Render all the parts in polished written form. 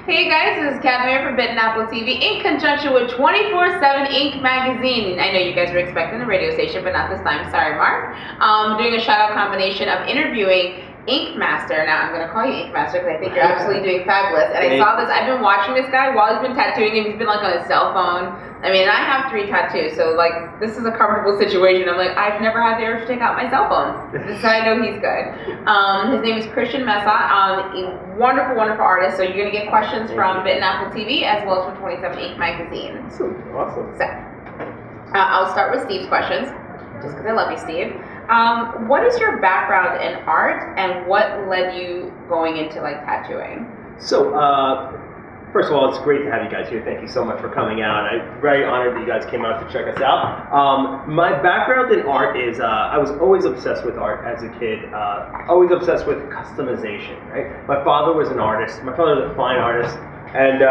Hey guys, this is Cadma from APPLETINI in conjunction with 24/7 Ink Magazine. I know you guys were expecting the radio station, but not this time. Sorry, Mark. Doing a shout-out combination of interviewing Ink Master. Now, I'm going to call you Ink Master because I think you're absolutely doing fabulous. And I saw this. I've been watching this guy while he's been tattooing him. He's been like on his cell phone. I mean, I have 3 tattoos, so like this is a comfortable situation. I'm like, I've never had the urge to take out my cell phone. This is how I know he's good. His name is Christian Masot, a wonderful, wonderful artist. So you're gonna get questions from APPLETINI as well as from 27 Ink Magazine. Awesome. So I'll start with Steve's questions, just because I love you, Steve. What is your background in art, and what led you going into like tattooing? So, first of all, it's great to have you guys here. Thank you so much for coming out. I'm very honored that you guys came out to check us out. My background in art is, I was always obsessed with art as a kid, always obsessed with customization, right? My father was an artist. My father was a fine artist, and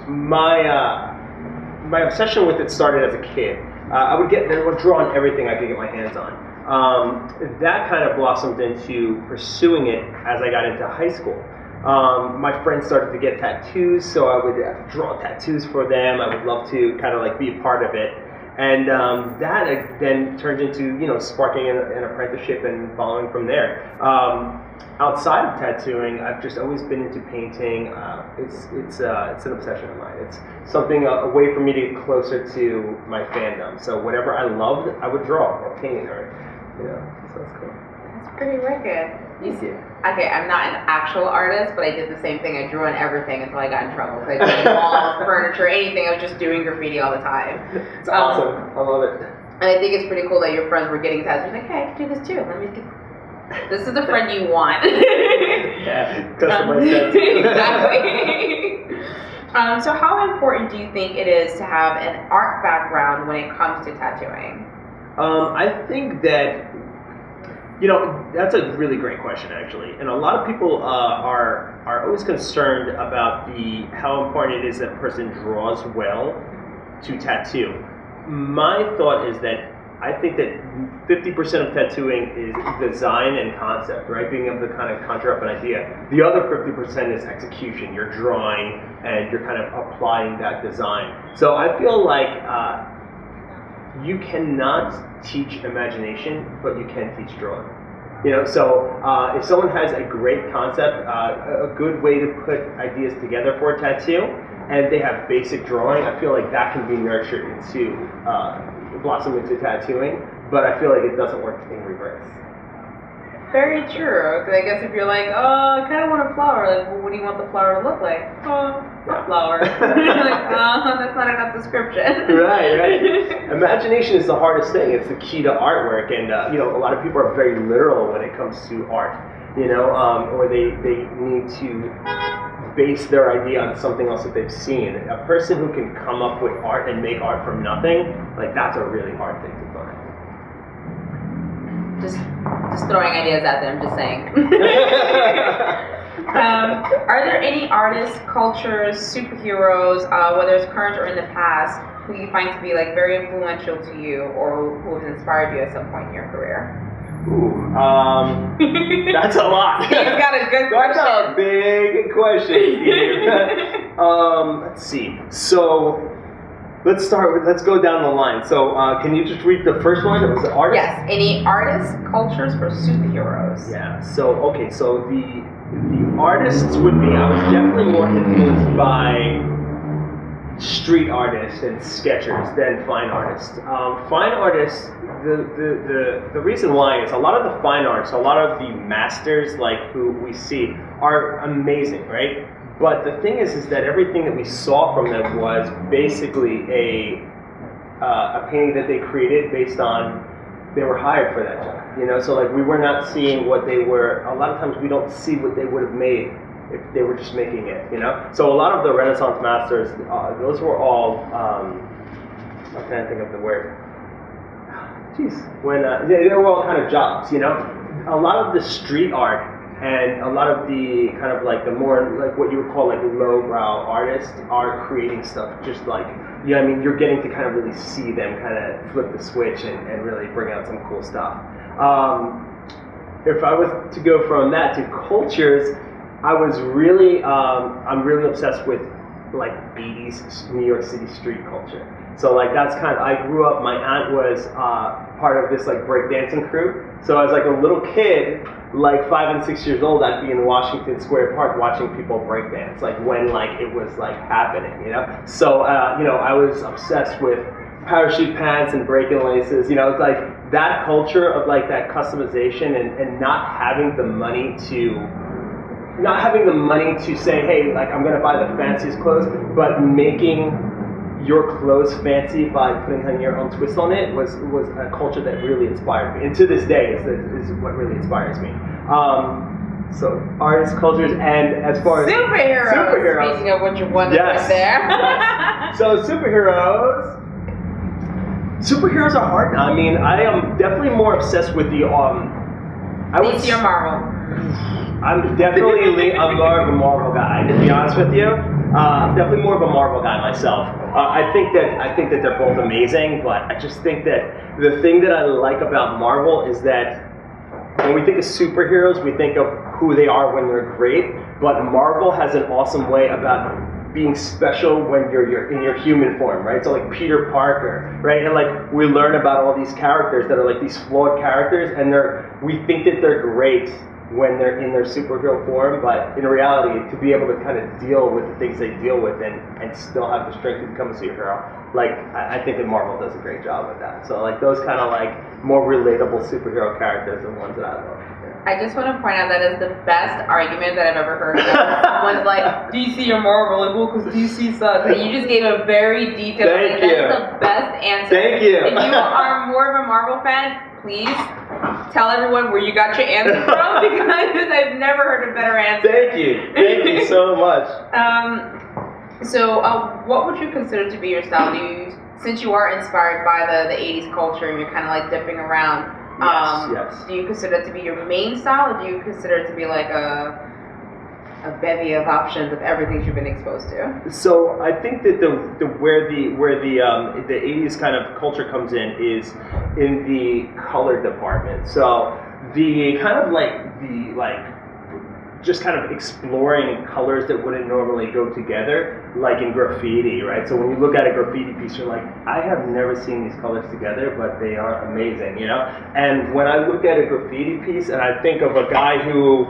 my obsession with it started as a kid. I would draw on everything I could get my hands on. That kind of blossomed into pursuing it as I got into high school. My friends started to get tattoos, so I would draw tattoos for them. I would love to kind of like be a part of it. And that then turned into, sparking an apprenticeship and following from there. Outside of tattooing, I've just always been into painting. It's an obsession of mine. It's something, a way for me to get closer to my fandom. So whatever I loved, I would draw or paint, or, so that's cool. That's pretty wicked. Thank you. Okay, I'm not an actual artist, but I did the same thing. I drew on everything until I got in trouble. So I did walls, furniture, anything. I was just doing graffiti all the time. It's awesome. I love it. And I think it's pretty cool that your friends were getting tattoos. You're like, hey, I can do this too. Let me get... This is the friend you want. Yeah, customized tattoo. Exactly. So how important do you think it is to have an art background when it comes to tattooing? I think that, that's a really great question, actually. And a lot of people are always concerned about how important it is that a person draws well to tattoo. My thought is that I think that 50% of tattooing is design and concept, right? Being able to kind of conjure up an idea. The other 50% is execution. You're drawing and you're kind of applying that design. So I feel like you cannot teach imagination, but you can teach drawing. So if someone has a great concept, a good way to put ideas together for a tattoo, and they have basic drawing, I feel like that can be nurtured into, blossom into tattooing, but I feel like it doesn't work in reverse. Very true. Because I guess if you're like, oh, I kind of want a flower, like, well, what do you want the flower to look like? Oh, a flower. You're like, that's not enough description. Right. Imagination is the hardest thing. It's the key to artwork, and a lot of people are very literal when it comes to art. Or they need to base their idea on something else that they've seen. A person who can come up with art and make art from nothing, like, that's a really hard thing to find. Just throwing ideas at them, just saying. Are there any artists, cultures, superheroes, whether it's current or in the past, who you find to be like very influential to you, or who have inspired you at some point in your career? Ooh, that's a lot. You've got a good question. That's a big question, Steve. Let's see. So let's go down the line. So can you just read the first one? It was the artist? Yes. Any artists, cultures, or superheroes? Yeah. So the artists would be, I was definitely more influenced by street artists and sketchers than fine artists. Fine artists, the reason why is a lot of the fine artists, a lot of the masters like who we see are amazing, right? But the thing is that everything that we saw from them was basically a painting that they created based on, they were hired for that job, So like we were not seeing what they were. A lot of times we don't see what they would have made if they were just making it, So a lot of the Renaissance masters, those were all, I can't think of the word. Jeez, when they were all kind of jobs, A lot of the street art and a lot of the kind of like the more like what you would call like lowbrow artists are creating stuff just like, you're getting to kind of really see them kind of flip the switch and really bring out some cool stuff. If I was to go from that to cultures, I was really, I'm really obsessed with like 80s New York City street culture. So like that's kind of, I grew up, my aunt was part of this like breakdancing crew. So as like a little kid, like 5 and 6 years old, I'd be in Washington Square Park watching people breakdance, like when like it was like happening, you know? So, you know, I was obsessed with parachute pants and breaking laces, you know, it's like that culture of like that customization and not having the money to say, hey, like I'm gonna buy the fanciest clothes, but making your clothes fancy by putting on your own twist on it was a culture that really inspired me, and to this day is what really inspires me. So artists, cultures, and as far as superheroes. Speaking of what you wanted right there. Yes. So superheroes are hard. I mean, I am definitely more obsessed with the DC or Marvel. I'm definitely I'm more of a Marvel guy, to be honest with you. Definitely more of a Marvel guy myself. I think that they're both amazing, but I just think that the thing that I like about Marvel is that when we think of superheroes, we think of who they are when they're great, but Marvel has an awesome way about being special when you're in your human form, right? So like Peter Parker, right? And like we learn about all these characters that are like these flawed characters, and we think that they're great when they're in their superhero form, but in reality, to be able to kind of deal with the things they deal with and still have the strength to become a superhero, like I think that Marvel does a great job with that. So like those kind of like more relatable superhero characters are the ones that I love. Yeah. I just want to point out that is the best argument that I've ever heard. Someone's like, DC or Marvel, like, well, because DC sucks. And you just gave a very detailed, Thank you. That's the best answer. Thank you. If you are more of a Marvel fan, please tell everyone where you got your answer from, because I've never heard a better answer. Thank you so much. So what would you consider to be your style? Since you are inspired by the 80s culture and you're kind of like dipping around, yes. Do you consider it to be your main style, or do you consider it to be like a bevy of options of everything you've been exposed to? So I think that where the 80s kind of culture comes in is in the color department. So the kind of just kind of exploring colors that wouldn't normally go together, like in graffiti, right? So when you look at a graffiti piece, you're like, I have never seen these colors together, but they are amazing, you know? And when I look at a graffiti piece and I think of a guy who,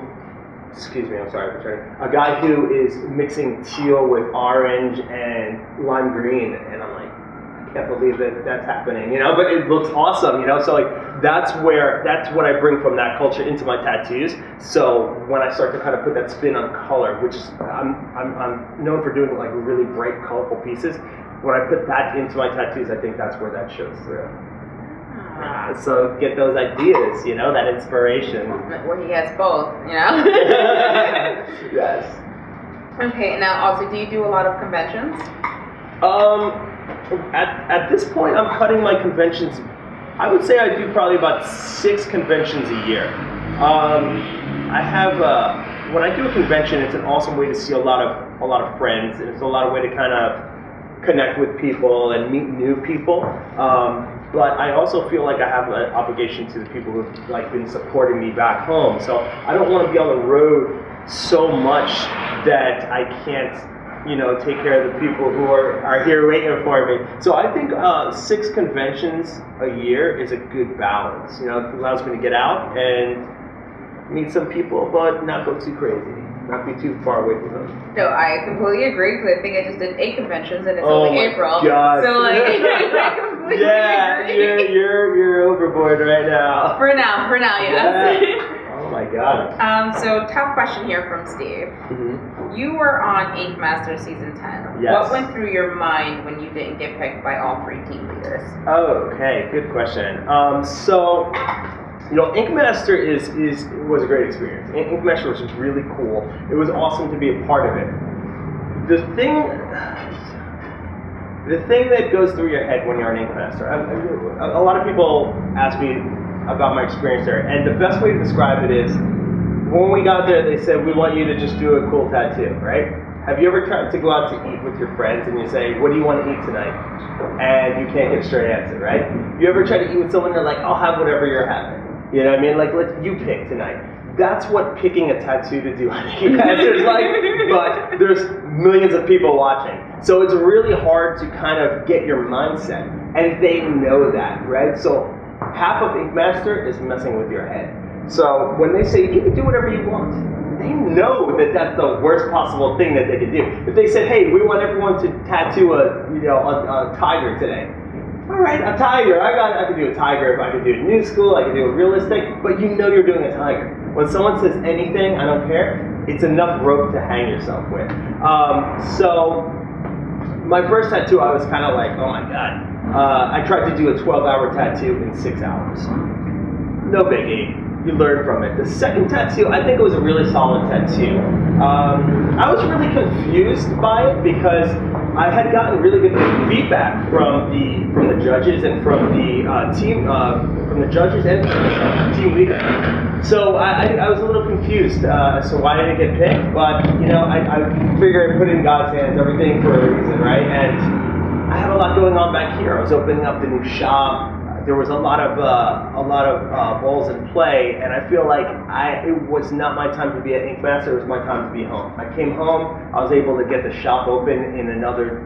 excuse me, I'm sorry for turning, a guy who is mixing teal with orange and lime green, and I'm like, I can't believe that that's happening, you know, but it looks awesome, you know, so like that's what I bring from that culture into my tattoos. So when I start to kind of put that spin on color, which is, I'm known for doing like really bright, colorful pieces, when I put that into my tattoos, I think that's where that shows through. So get those ideas, you know, that inspiration. Where he has both, you know? Yes. Okay, now also, do you do a lot of conventions? At this point, I'm cutting my conventions. I would say I do probably about 6 conventions a year. I have when I do a convention, it's an awesome way to see a lot of friends, and it's a lot of way to kind of connect with people and meet new people. But I also feel like I have an obligation to the people who've like been supporting me back home. So I don't want to be on the road so much that I can't, you know, take care of the people who are here waiting for me. So I think 6 conventions a year is a good balance. You know, it allows me to get out and meet some people, but not go too crazy, not be too far away from them. No, I completely agree, because I think I just did 8 conventions and it's only April. God. So like, I completely agree. You're overboard right now. For now, yes. Yeah. Oh my God. So top question here from Steve. Mm-hmm. You were on Ink Master Season 10. Yes. What went through your mind when you didn't get picked by all 3 team leaders? Oh, okay, good question. So, you know, Ink Master was a great experience. Ink Master was really cool. It was awesome to be a part of it. The thing that goes through your head when you're an Ink Master, a lot of people ask me about my experience there, and the best way to describe it is, when we got there, they said, we want you to just do a cool tattoo, right? Have you ever tried to go out to eat with your friends and you say, what do you want to eat tonight? And you can't get a straight answer, right? You ever try to eat with someone and they're like, I'll have whatever you're having? You know what I mean? Like, you pick tonight. that's what picking a tattoo to do on Ink Master's like, but there's millions of people watching. So it's really hard to kind of get your mindset, and they know that, right? So half of Ink Master is messing with your head. So when they say you can do whatever you want, they know that that's the worst possible thing that they could do. If they said, hey, we want everyone to tattoo a tiger today. All right, a tiger. I could do a tiger if I could do a new school, I could do a realistic, but you know you're doing a tiger. When someone says anything, I don't care, it's enough rope to hang yourself with. So my first tattoo, I was kind of like, oh my God. I tried to do a 12-hour tattoo in 6 hours. No biggie. You learn from it. The second tattoo, I think it was a really solid tattoo. I was really confused by it because I had gotten really good feedback from the judges and from the team, from the judges and from the team leader. So I was a little confused as to why I didn't get picked, but I figured I put it in God's hands, everything for a reason, right? And I had a lot going on back here. I was opening up the new shop. There was a lot of balls in play, and I feel like it was not my time to be at Ink Master. It was my time to be home. I came home. I was able to get the shop open in another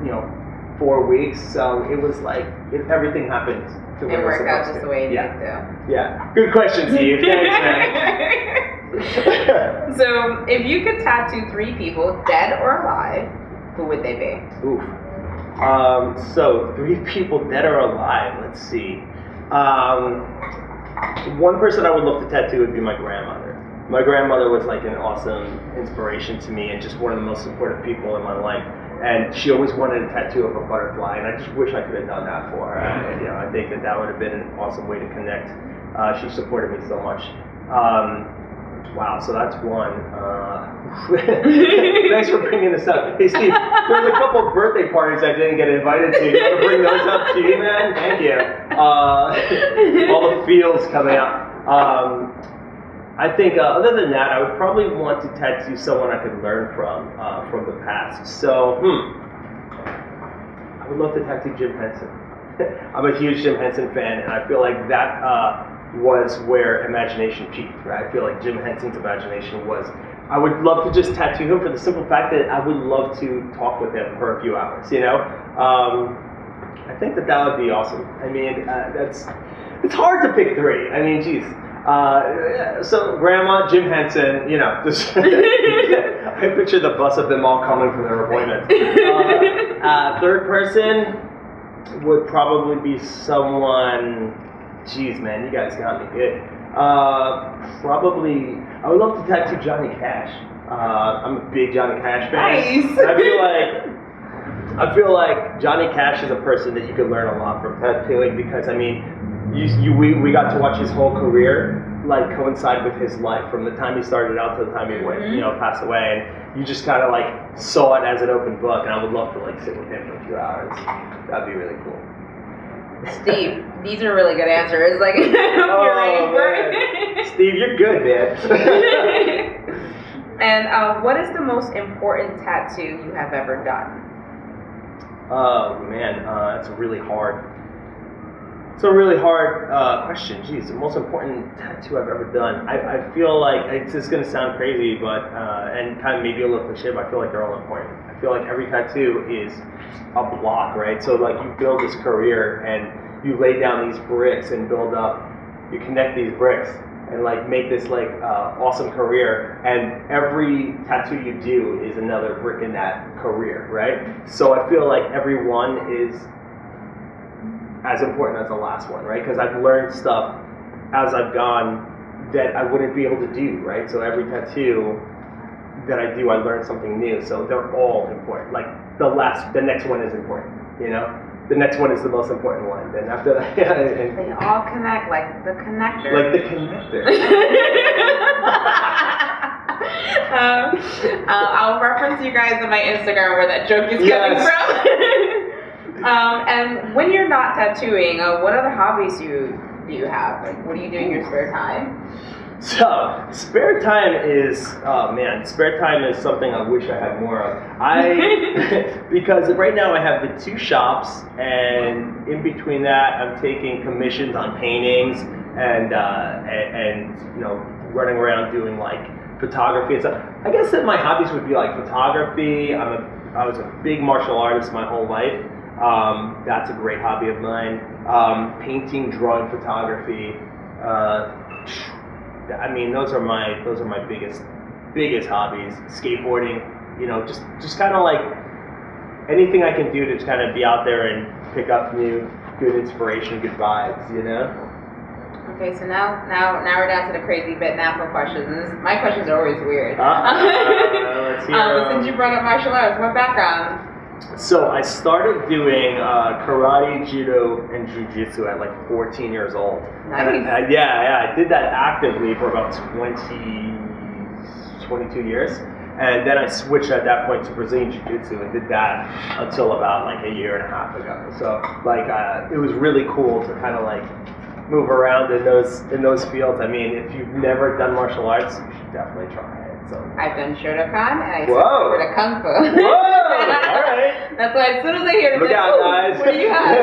4 weeks. So it was like everything happened. It worked out just the way it did, too. Yeah. Good question, Steve. Thanks, man. So if you could tattoo 3 people, dead or alive, who would they be? Oof. So 3 people dead or alive. Let's see. One person I would love to tattoo would be my grandmother. My grandmother was like an awesome inspiration to me and just one of the most supportive people in my life. And she always wanted a tattoo of a butterfly, and I just wish I could have done that for her. I think that would have been an awesome way to connect. She supported me so much. Wow, so that's one. Thanks for bringing this up. Hey, Steve, there's a couple of birthday parties I didn't get invited to. You want to bring those up too, man? Thank you. All the feels coming up. I think other than that, I would probably want to tattoo someone I could learn from the past. So, I would love to tattoo Jim Henson. I'm a huge Jim Henson fan, and I feel like that was where imagination peaked, right? I feel like Jim Henson's imagination was, I would love to just tattoo him for the simple fact that I would love to talk with him for a few hours, I think that would be awesome. I mean, it's hard to pick 3. I mean, geez. So Grandma, Jim Henson, just I picture the bus of them all coming for their appointment. Third person would probably be someone, geez, man, you guys got me good. Probably, I would love to tattoo Johnny Cash. I'm a big Johnny Cash fan. Nice. I feel like Johnny Cash is a person that you could learn a lot from tattooing because, I mean, we got to watch his whole career like coincide with his life from the time he started out to the time he went, passed away, and you just kind of like saw it as an open book. And I would love to like sit with him for a few hours. That'd be really cool. Steve, these are really good answers. Like, you're ready for it. Steve, you're good, man. And what is the most important tattoo you have ever done? Oh man, it's a really hard question. Jeez, the most important tattoo I've ever done. I feel like it's just gonna sound crazy, but and kind of maybe a little cliche, but I feel like they're all important. I feel like every tattoo is a block, right? So like you build this career and you lay down these bricks and build up, you connect these bricks and like make this like awesome career, and every tattoo you do is another brick in that career, right? So I feel like every one is as important as the last one, right? Because I've learned stuff as I've gone that I wouldn't be able to do, right? So every tattoo that I do, I learn something new. So they're all important. Like the next one is important, The next one is the most important one. Then after that, they all connect like the connector. Like the connector. I'll reference you guys on my Instagram where that joke is coming from. And when you're not tattooing, what other hobbies do you have? Like, what do you do in your spare time? So, spare time is, spare time is something I wish I had more of. Because right now I have the 2 shops, and in between that I'm taking commissions on paintings and running around doing like photography and stuff. I guess that my hobbies would be like photography. I was a big martial artist my whole life. That's a great hobby of mine. Painting, drawing, photography. I mean, those are my biggest hobbies. Skateboarding, you know, just kind of like anything I can do to just kind of be out there and pick up new good inspiration, good vibes, you know. Okay, so now we're down to the crazy bit Napa questions. And my questions are always weird. Let's hear since you brought up martial arts, what background? So I started doing karate, judo, and jiu-jitsu at like 14 years old. Nice. And I did that actively for about 22 years. And then I switched at that point to Brazilian Jiu-Jitsu and did that until about like a year and a half ago. So like it was really cool to kind of like move around in those fields. I mean, if you've never done martial arts, you should definitely try it. So I've done Shotokan and I Whoa. switched over to Kung Fu. Whoa! All right. That's why as soon as I hear it, Look I'm like, out, oh, guys. what do you have?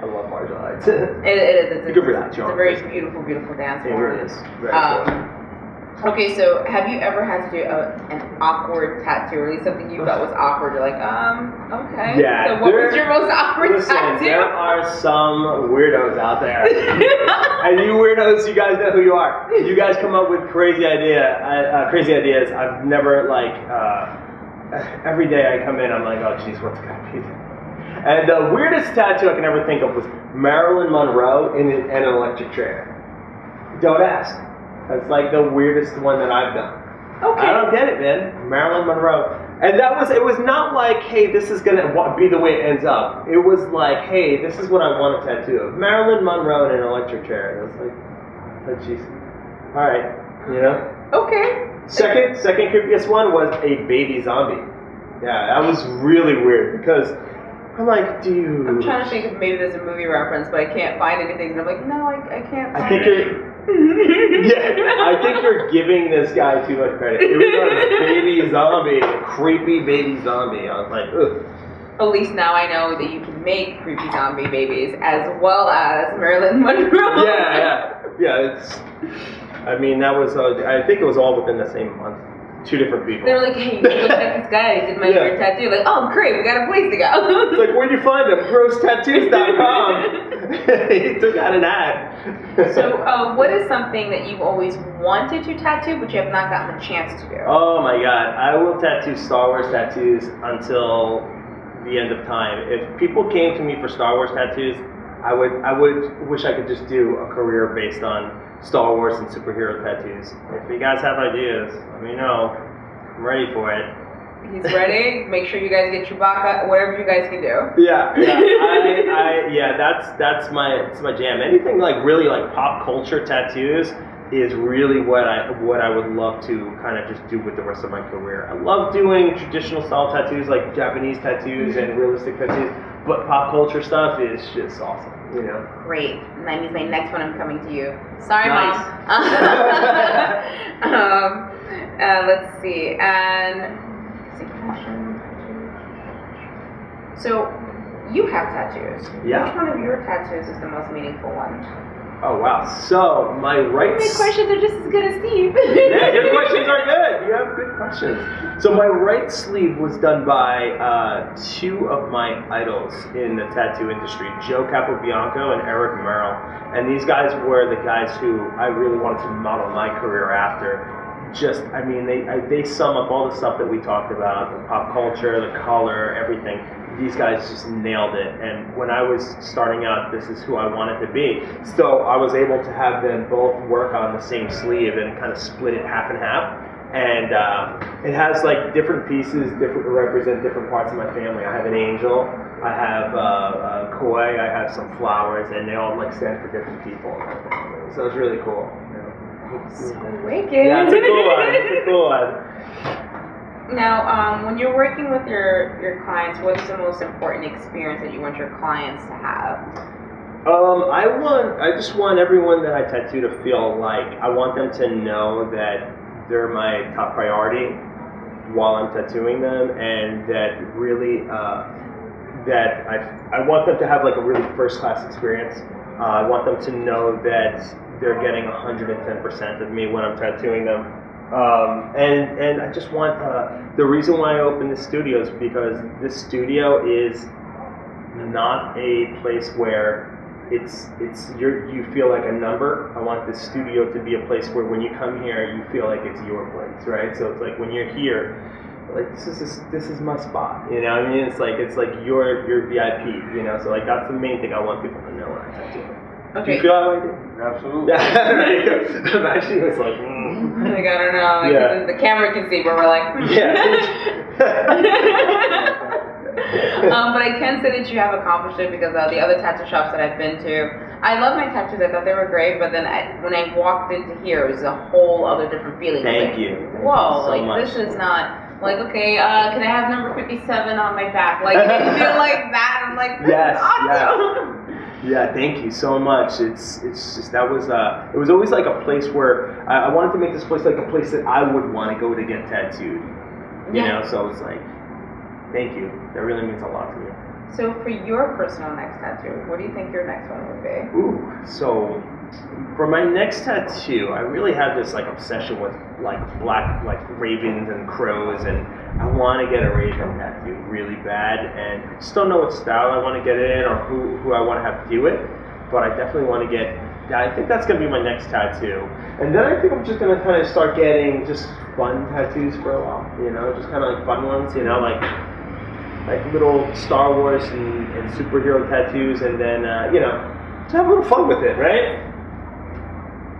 I love martial arts. It is. It's You can relax, it's you're a on very Christmas. beautiful dance It form. really is. Very cool. Okay, so have you ever had to do an awkward tattoo, or at least something you thought was awkward? You're like, okay. Yeah. So what was your most awkward tattoo? There are some weirdos out there. And you weirdos, you guys know who you are. You guys come up with crazy ideas. I've never every day I come in, I'm like, oh geez, what's gonna be? And the weirdest tattoo I can ever think of was Marilyn Monroe in an electric chair. Don't ask. That's like the weirdest one that I've done. Okay. I don't get it, man. Marilyn Monroe. And it was not like, hey, this is gonna be the way it ends up. It was like, hey, this is what I want a tattoo of. Marilyn Monroe in an electric chair. And it was like, oh jeez. All right, you know. Okay. Second creepiest one was a baby zombie. Yeah, that was really weird because I'm like, dude. I'm trying to think if maybe there's a movie reference, but I can't find anything. And I'm like, no, I can't find I think I think you're giving this guy too much credit. It was a baby zombie, a creepy baby zombie. I was like, ugh. At least now I know that you can make creepy zombie babies as well as Marilyn Monroe. Yeah. I mean, that was. I think it was all within the same month. Two different people. They were like, hey, you look at this guy, he did my favorite tattoo. Like, oh, great, we got a place to go. It's like, where'd you find him? GrossTattoos.com. He took out an ad. So, what is something that you've always wanted to tattoo, but you have not gotten the chance to do? Oh my God, I will tattoo Star Wars tattoos until the end of time. If people came to me for Star Wars tattoos, I would wish I could just do a career based on Star Wars and superhero tattoos. If you guys have ideas, let me know. I'm ready for it. He's ready. Make sure you guys get Chewbacca, whatever you guys can do. Yeah. That's my jam. Anything like really like pop culture tattoos is really what I would love to kind of just do with the rest of my career. I love doing traditional style tattoos like Japanese tattoos and realistic tattoos, but pop culture stuff is just awesome, you know. Great. And that means my next one I'm coming to you. Sorry, Nice. Mom. Let's see. And so you have tattoos. Yeah. Which one of your tattoos is the most meaningful one? Oh wow. So my right. My questions are just as good as Steve. Yeah, your questions are good. You have good questions. So my right sleeve was done by two of my idols in the tattoo industry, Joe Capobianco and Eric Merrill. And these guys were the guys who I really wanted to model my career after. I mean, they sum up all the stuff that we talked about, the pop culture, the color, everything. These guys just nailed it. And when I was starting out, this is who I wanted to be. So I was able to have them both work on the same sleeve and kind of split it half and half. And it has like different pieces, represent different parts of my family. I have an angel, I have koi, I have some flowers, and they all like stand for different people in my family. So it's really cool. So wicked. Yeah, it's a cool one. It's a cool one. Now, when you're working with your clients, what's the most important experience that you want your clients to have? I just want everyone that I tattoo to feel like I want them to know that they're my top priority while I'm tattooing them, and that really that I want them to have like a really first class experience. I want them to know that they're getting 110% of me when I'm tattooing them. And I just want, the reason why I opened this studio is because this studio is not a place where you feel like a number. I want this studio to be a place where when you come here, you feel like it's your place, right? So it's like when you're here, like this is my spot, you know what I mean? It's like your VIP, you know. So like that's the main thing I want people to know when I tattoo. Okay. Do you feel that way? Absolutely. Yeah. Imagine it's like. Like I don't know. Like, Yeah. the camera can see, but we're like. Yeah. But I can say that you have accomplished it because the other tattoo shops that I've been to, I love my tattoos. I thought they were great, but then when I walked into here, it was a whole other different feeling. Thank you. Whoa, so like much. this is not. Like, okay, can I have number 57 on my back? Like, it didn't feel like that. I'm like, this Yes, is awesome. Yeah, thank you so much. It's just that was it was always like a place where I wanted to make this place like a place that I would want to go to get tattooed. You know, so it's like, thank you. That really means a lot to me. So for your personal next tattoo, what do you think your next one would be? Ooh, so for my next tattoo, I really have this like obsession with like black like ravens and crows, and I want to get a raven tattoo really bad, and I just don't know what style I want to get it in or who I want to have do it, but I definitely want to get. I think that's gonna be my next tattoo, and then I think I'm just gonna kind of start getting just fun tattoos for a while, you know, just kind of like fun ones, you know, like little Star Wars and superhero tattoos, and then you know, just have a little fun with it, right?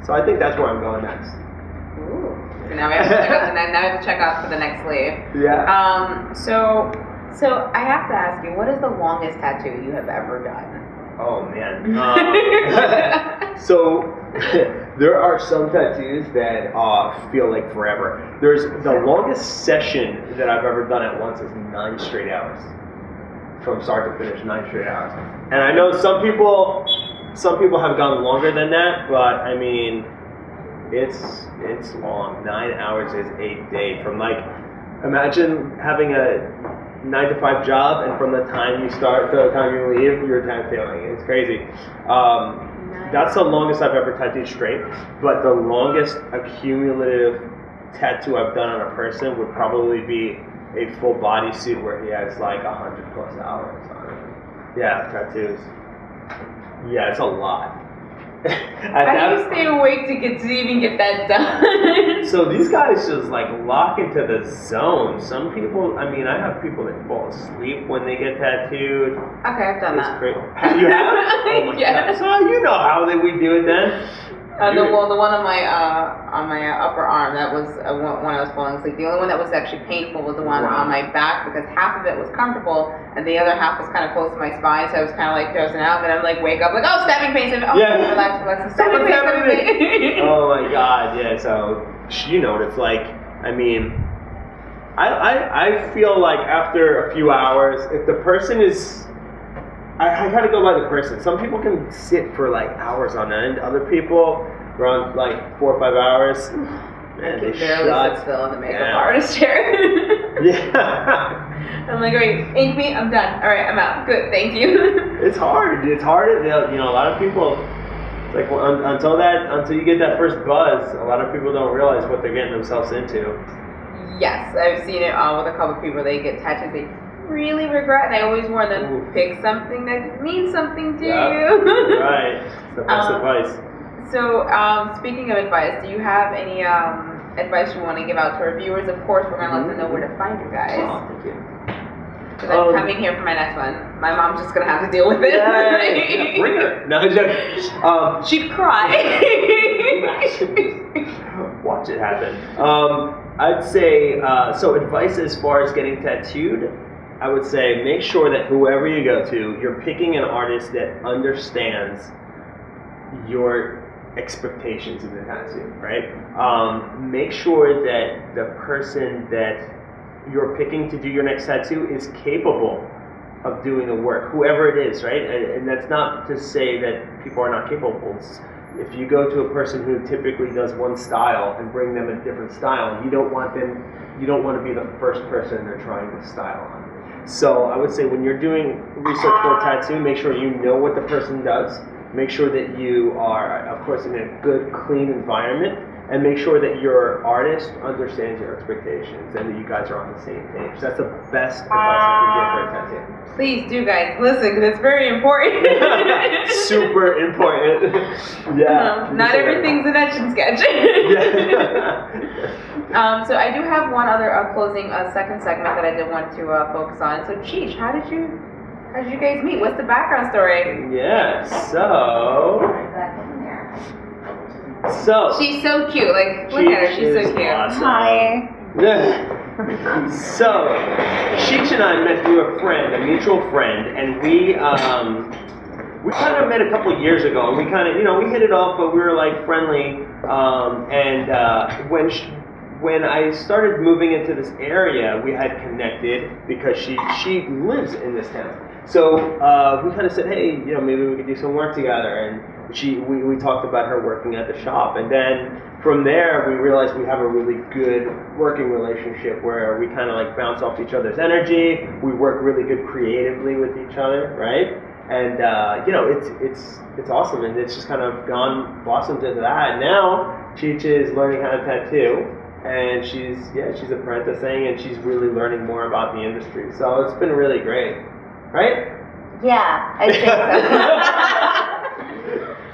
So I think that's where I'm going next. Ooh. So now we have to check out now we have to check out for the next sleeve. Yeah. So I have to ask you, what is the longest tattoo you have ever done? Oh man. So there are some tattoos that feel like forever. There's the longest session that I've ever done at once is 9 straight hours, from start to finish, 9 straight hours. And I know some people have gone longer than that, but I mean, it's long. 9 hours is a day. From like, imagine having a 9 to 5 job, and from the time you start to the time you leave, you're tattooing. It's crazy. That's the longest I've ever tattooed straight, but the longest accumulative tattoo I've done on a person would probably be a full body suit where he has like 100+ hours on it. Yeah, tattoos. Yeah, it's a lot. How do you stay awake to even get that done? So these guys just like lock into the zone. Some people, I mean, I have people that fall asleep when they get tattooed. Okay, I've done that. You have? Oh my Yeah. God. So you know how we do it then. The one on my upper arm, that was when I was falling asleep. The only one that was actually painful was the one on my back, because half of it was comfortable and the other half was kind of close to my spine, so I was kind of like dozing out, and I'm like wake up like, oh, stabbing pain, relax, stabbing pain. Oh my God, yeah. So you know what it's like. I mean, I feel like after a few hours, if the person is, I gotta go by the person. Some people can sit for like hours on end. Other people around like 4 or 5 hours. Man, I can barely sit still in the makeup artist chair. Yeah. I'm like, wait, ink me, I'm done. All right, I'm out. Good, thank you. It's hard. It's hard. You know, a lot of people. It's like until you get that first buzz, a lot of people don't realize what they're getting themselves into. Yes, I've seen it with a couple of people. They get tattoos they really regret, and I always warn them, pick something that means something to you. Right. It's the best advice. So, speaking of advice, do you have any advice you want to give out to our viewers? Of course, we're going to let them know where to find you guys. Oh, thank you. Because I'm coming here for my next one. My mom's just going to have to deal with it. Yeah, bring her. No, I'm joking. She'd cry. Watch it happen. I'd say, so advice as far as getting tattooed, I would say make sure that whoever you go to, you're picking an artist that understands your expectations in the tattoo, right? Make sure that the person that you're picking to do your next tattoo is capable of doing the work, whoever it is, right? And that's not to say that people are not capable. If you go to a person who typically does one style and bring them a different style, you don't want to be the first person they're trying to style on. So I would say when you're doing research for a tattoo, make sure you know what the person does. Make sure that you are, of course, in a good, clean environment, and make sure that your artist understands your expectations and that you guys are on the same page. That's the best advice I can give for a tattoo. Please do, guys, listen, because it's very important. Super important. Yeah. Not everything's an etch and sketch. So I do have one other closing second segment that I did want to focus on. So Cheech, how did you guys meet? What's the background story? Yeah, so she's so cute. Like, look at her, she's so cute. Awesome. Hi. So Cheech and I met through a friend, a mutual friend, and we kind of met a couple years ago, and we kind of, we hit it off, but we were like friendly. When I started moving into this area, we had connected because she lives in this town. So we kind of said, hey, maybe we could do some work together. And we talked about her working at the shop, and then from there we realized we have a really good working relationship where we kind of like bounce off each other's energy. We work really good creatively with each other, right? And it's awesome, and it's just kind of blossomed into that. And now Cheech is learning how to tattoo, and she's apprenticing, and she's really learning more about the industry. So it's been really great, right? Yeah, I think so.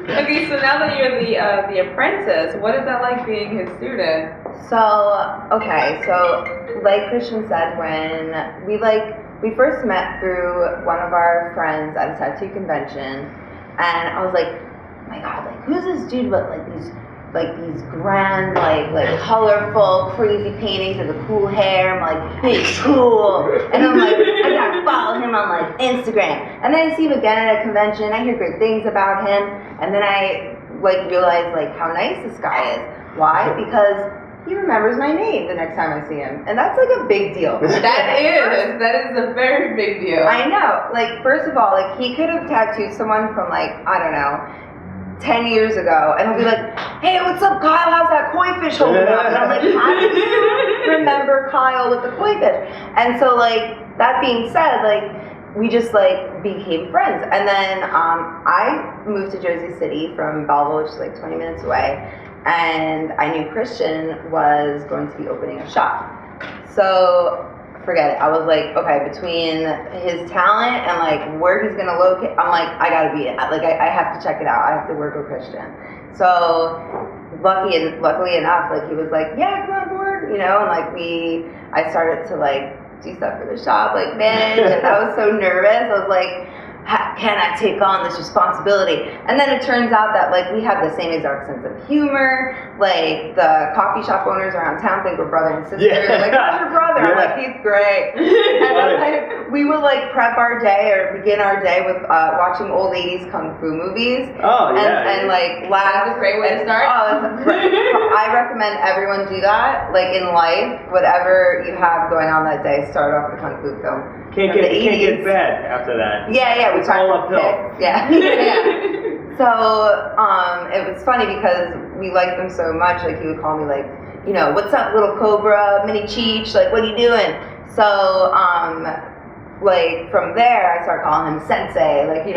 Okay, so now that you're the apprentice, what is that like being his student? So like Christian said, when we first met through one of our friends at a tattoo convention, and I was like, oh my god, like who's this dude with these grand, colorful, crazy paintings and the cool hair? I'm like, he's cool. And I'm like, I gotta follow him on Instagram. And then I see him again at a convention. I hear great things about him. And then I realize how nice this guy is. Why? Because he remembers my name the next time I see him. And that's a big deal. That is a very big deal. I know. First of all, he could have tattooed someone from I don't know, 10 years ago, and he'll be like, hey, what's up, Kyle? How's that koi fish holding up? And I'm like, how did you remember Kyle with the koi fish? And so, that being said, we just, became friends. And then I moved to Jersey City from Belleville, which is, 20 minutes away, and I knew Christian was going to be opening a shop. So, forget it. I was like, okay, between his talent and where he's gonna locate, I'm like, I gotta be it. I have to check it out. I have to work with Christian. So luckily enough, he was like, yeah, come on board, and I started to do stuff for the shop, manage, and I was so nervous. I was like, can I take on this responsibility? And then it turns out that we have the same exact sense of humor. The coffee shop owners around town think we're brother and sister. Yeah. How's your brother? I'm like, he's great. And we would prep our day or begin our day with watching old ladies kung fu movies. Oh yeah. And laugh. That's a great way to start. I recommend everyone do that. In life, whatever you have going on that day, start off with a kung fu film. Can't get bad after that. Yeah, we it's all uphill. Yeah. So it was funny because we liked them so much. He would call me what's up, little Cobra, mini Cheech? What are you doing? So from there I started calling him Sensei. He's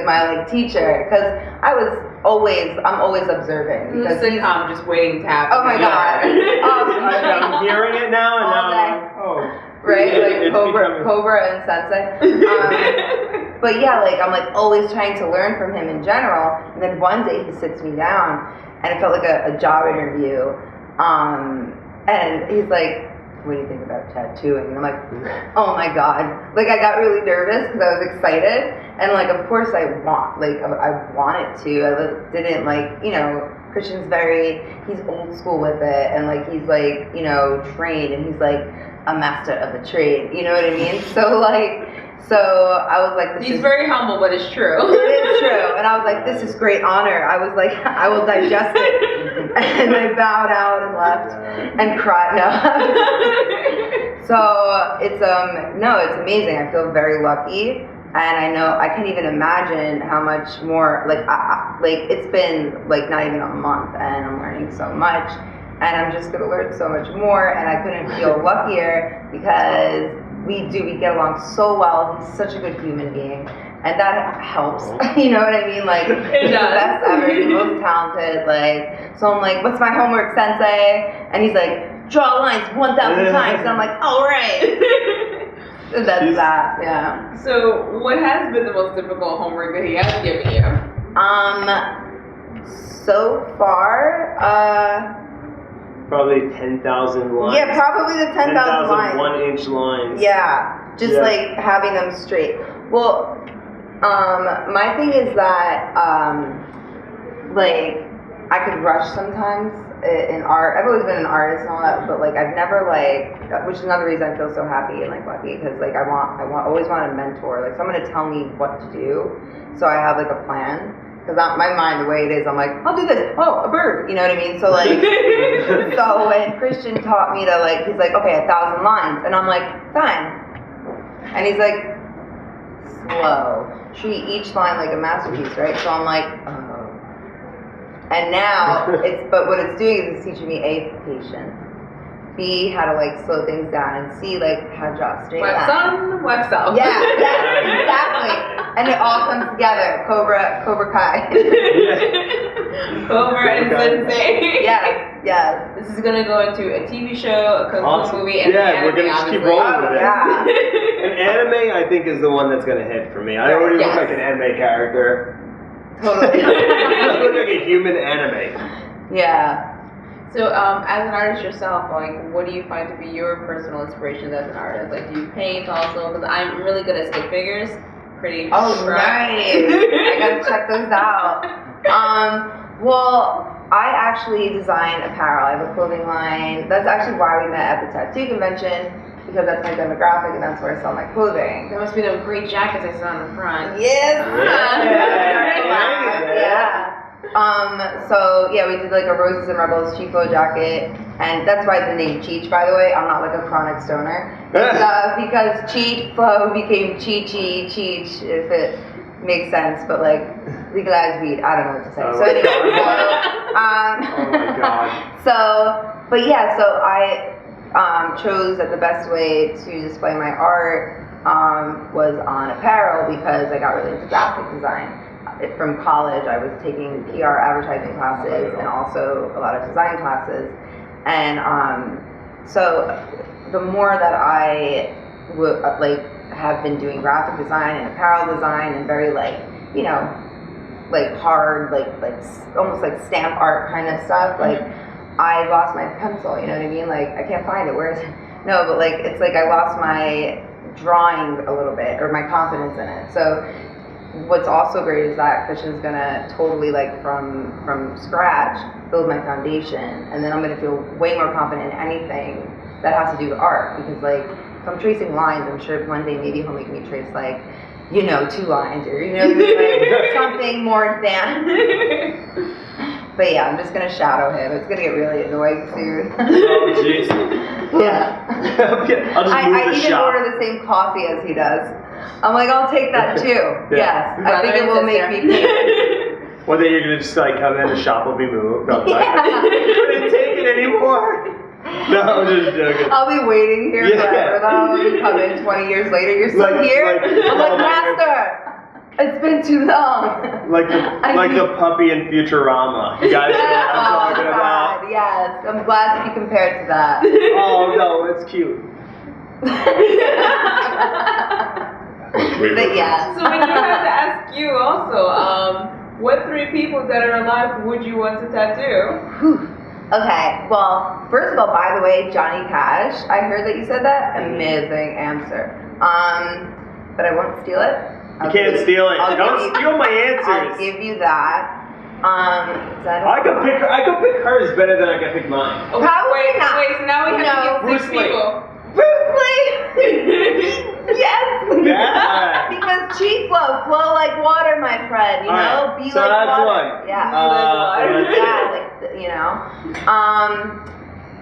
my teacher, because I'm always observing. Because sitcom just waiting to happen. Oh my god. I'm hearing it now, and now I'm like, oh. Right, Cobra and Sensei. But yeah, I'm always trying to learn from him in general. And then one day he sits me down, and it felt like a job interview. And he's like, what do you think about tattooing? And I'm like, oh my god. I got really nervous because I was excited. And of course I wanted to. I didn't Christian's he's old school with it. And he's trained, and he's a master of the trade, you know what I mean? So I was like, he's very humble, but it's true. It is true. And I was like, this is great honor. I was like, I will digest it. And I bowed out and left and cried. No. So it's it's amazing. I feel very lucky, and I can't even imagine how much more it's been not even a month, and I'm learning so much. And I'm just gonna learn so much more, and I couldn't feel luckier because we get along so well. He's such a good human being, and that helps. You know what I mean? Like, he's the best ever, he's the most talented. Like, so I'm like, what's my homework, sensei? And he's like, draw lines 1,000 times. And I'm like, all right. That's that, yeah. So, what has been the most difficult homework that he has given you? So far, probably 10,000 lines. yeah, probably the 10,000 lines. 1-inch lines. Yeah, just like having them straight. Well, my thing is that, like, I could rush sometimes in art. I've always been an artist and all that, but like I've never which is another reason I feel so happy and like lucky, because like I always want a mentor, like someone to tell me what to do, so I have like a plan. Because my mind, the way it is, I'm like, I'll do this. Oh, a bird. You know what I mean? So like, so when Christian taught me to like, he's like, okay, 1,000 lines, and I'm like, fine. And he's like, slow. Treat each line like a masterpiece, right? So I'm like, oh. And now but what it's doing is it's teaching me A, patience, B, how to like slow things down, and C, like how to draw straight lines. Wax on, wax off. Yeah, exactly. And it all comes together. Cobra Kai. Cobra and Sensei. Yeah. This is gonna go into a TV show, a kung fu movie, and we're gonna just keep rolling with it. Yeah. An anime, I think, is the one that's gonna hit for me. I already look like an anime character. Totally. I look like a human anime. Yeah. So, as an artist yourself, like, what do you find to be your personal inspirations as an artist? Like, do you paint also? Because I'm really good at stick figures. Pretty. Oh, nice. I gotta check those out. Well, I actually design apparel. I have a clothing line. That's actually why we met at the tattoo convention, because that's my demographic and that's where I sell my clothing. There must be those great jackets I saw in the front. Yes. Yeah. So yeah, we did like a Roses and Rebels Cheat-Flow jacket, and that's why the name Cheech, by the way. I'm not like a chronic stoner. Because Cheat-Flow became Cheech, if it makes sense, but like legalized weed, I don't know what to say. Oh, so anyway, oh my god. But yeah, so I chose that the best way to display my art was on apparel, because I got really into graphic design. From college, I was taking PR advertising classes and also a lot of design classes. And so the more that I would have been doing graphic design and apparel design and very like hard almost like stamp art kind of stuff, like I lost my pencil, you know what I mean? Like I can't find it. Where is it? No, but like it's like I lost my drawing a little bit, or my confidence in it. So what's also great is that Christian's gonna totally like from scratch build my foundation, and then I'm gonna feel way more confident in anything that has to do with art, because like if I'm tracing lines, I'm sure one day maybe he'll make me trace like 2 lines, or like something more advanced. But yeah, I'm just gonna shadow him. It's gonna get really annoying soon. Oh jeez. Yeah. I'll just move I the even shop. order the same coffee as he does. I'm like, I'll take that too. Yeah. Yes, I think it will make me pay. One day you're gonna just like come in, the shop will be moved. No, Yeah. I couldn't take it anymore. No, I'm just joking. I'll be waiting here forever though. You come in 20 years later, you're still here? I'm like, Master, it's been too long. Like the puppy in Futurama. You guys know what I'm talking about? God, yes, I'm glad to be compared to that. Oh no, it's cute. But yeah. So when you have to ask you also, what 3 people that are alive would you want to tattoo? Okay, well, first of all, by the way, Johnny Cash, I heard that you said that. Amazing answer. But I won't steal it. You can't steal it. Don't steal my answers. I'll give you that. I could pick hers better than I can pick mine. Oh, Probably wait, not. Wait, so now we have to Bruce get 6 Lee. people. Bruce Lee! Yes! Yeah. Because cheap flow like water, my friend, you know? Alright, Be so like that's water. one. Yeah.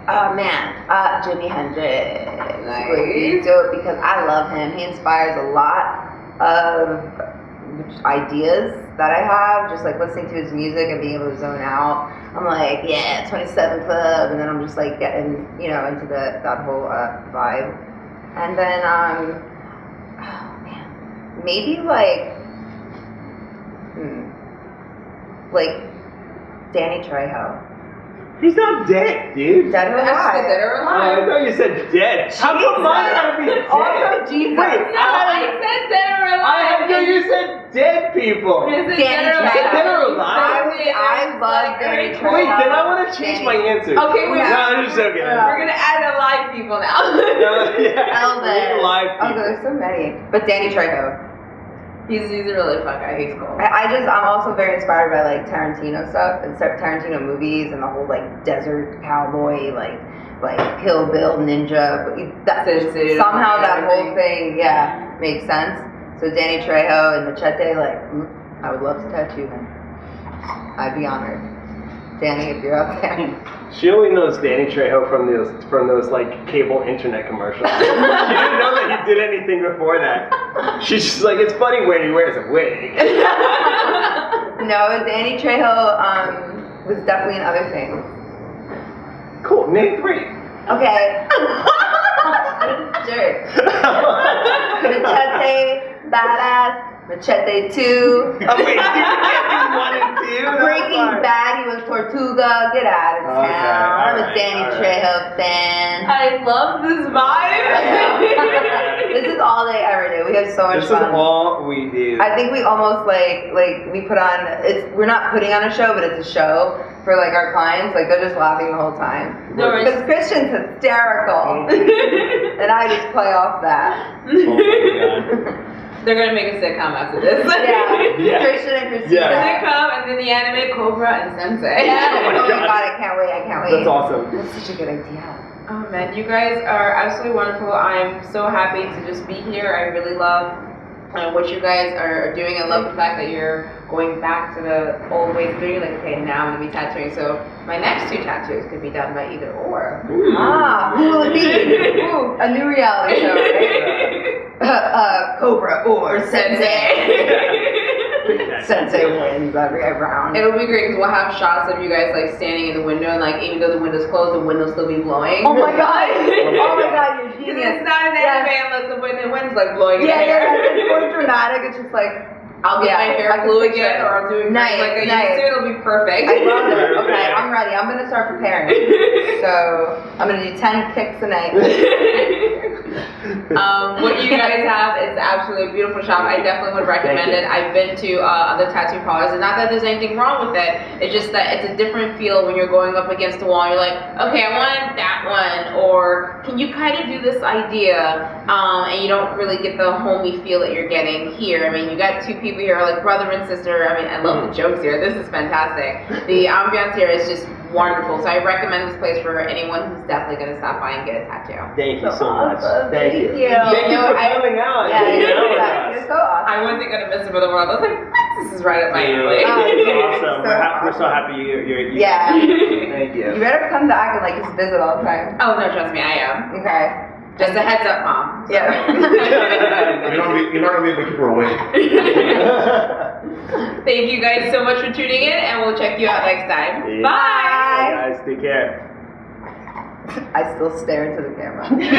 Oh man, Jimi Hendrix. Would be dope, because I love him. He inspires a lot of ideas that I have, just like listening to his music and being able to zone out. I'm like, yeah, 27 Club, and then I'm just like getting, into that whole vibe. And then, maybe like Like Danny Trejo. He's not dead, dude. Dead or alive? Dead or Oh, I alive? thought you said dead. How come mine gotta be dead? Also Jesus. Wait, No, I said dead or alive. I thought you said dead people. You said Danny dead or Trejo. alive. Dead or alive? I love Danny Trejo. Wait, then I want to change my answer. Okay, wait. No, I'm just joking. We're gonna add alive people now. No, yeah. Elvis. Live Oh, people. there's so many. But Danny Trejo. He's a really fun guy. He's cool. I'm also very inspired by like Tarantino stuff and Tarantino movies and the whole like desert cowboy like Kill Bill ninja. But somehow that whole thing, yeah, makes sense. So Danny Trejo and Machete, like, I would love to tattoo him. I'd be honored. Danny, if you're out there. She only knows Danny Trejo from those like cable internet commercials. She didn't know that he did anything before that. She's just like, it's funny when he wears a wig. No, Danny Trejo was definitely in other things. Cool. Name 3. Okay. Sure. Machete, badass. Machete 2. Oh wait, you can't do 1 and 2? That's Breaking fine. Bad, he was Tortuga. Get out of town. Okay, I'm a alright, Danny alright. Trejo fan. I love this vibe. This is all they ever do. We have so much This fun. is all we do. I think we almost like we put on. We're not putting on a show, but it's a show for like our clients. Like they're just laughing the whole time. No, it's- Because Christian's hysterical, and I just play off that. Oh my god. They're gonna make a sitcom after this. Yeah, Yeah. Christian and Christina. Yeah. Sitcom and then the anime Cobra and Sensei. Yeah. Oh my Oh my God. god, I can't wait. I can't wait. That's awesome. That's such a good idea. Oh man, you guys are absolutely wonderful. I'm so happy to just be here. I really love what you guys are doing. I love the fact that you're going back to the old ways of doing it. Like, okay, now I'm gonna be tattooing. So my next 2 tattoos could be done by either or. Ooh. Ah, who will it be? Ooh, a new reality show, right? Cobra or Sensei. Sensei wins every round. It'll be great because we'll have shots of you guys like standing in the window and like even though the window's closed, the window'll still be blowing. Oh my god! Oh my god, you're Because genius. it's not an Yeah. anime unless the wind's like blowing in Yeah, the hair. it's more dramatic. It's just like I'll get my I hair can blue picture again, it. or I'll do it Nice, like I nice. used to. It'll be perfect. I love it. Okay, I'm ready. I'm gonna start preparing. So I'm gonna do 10 kicks a night. What you guys have is absolutely a beautiful shop. I definitely would recommend it. I've been to other tattoo parlors, and not that there's anything wrong with it. It's just that it's a different feel when you're going up against the wall. You're like, okay, I want that one, or can you kind of do this idea? And you don't really get the homey feel that you're getting here. I mean, you got 2 people here, like brother and sister. I mean, I love the jokes here. This is fantastic. The ambiance here is just wonderful. So I recommend this place for anyone who's definitely going to stop by and get a tattoo. Thank you so much. Awesome. Thank you. Thank you. Thank you for I- coming out. Yeah, and hanging out with you're us. so awesome. I wasn't gonna miss it for the world. I was like, what? This is right up my alley. It's Oh, awesome. so We're so happy you Yeah. Thank You you. better come back and like just visit all the time. Oh no, trust me, I am. Okay. Just a heads up, mom. Yeah. You're not gonna be able to keep her away. Thank you guys so much for tuning in, and we'll check you out next time. Yeah. Bye. Bye guys, take care. I still stare into the camera.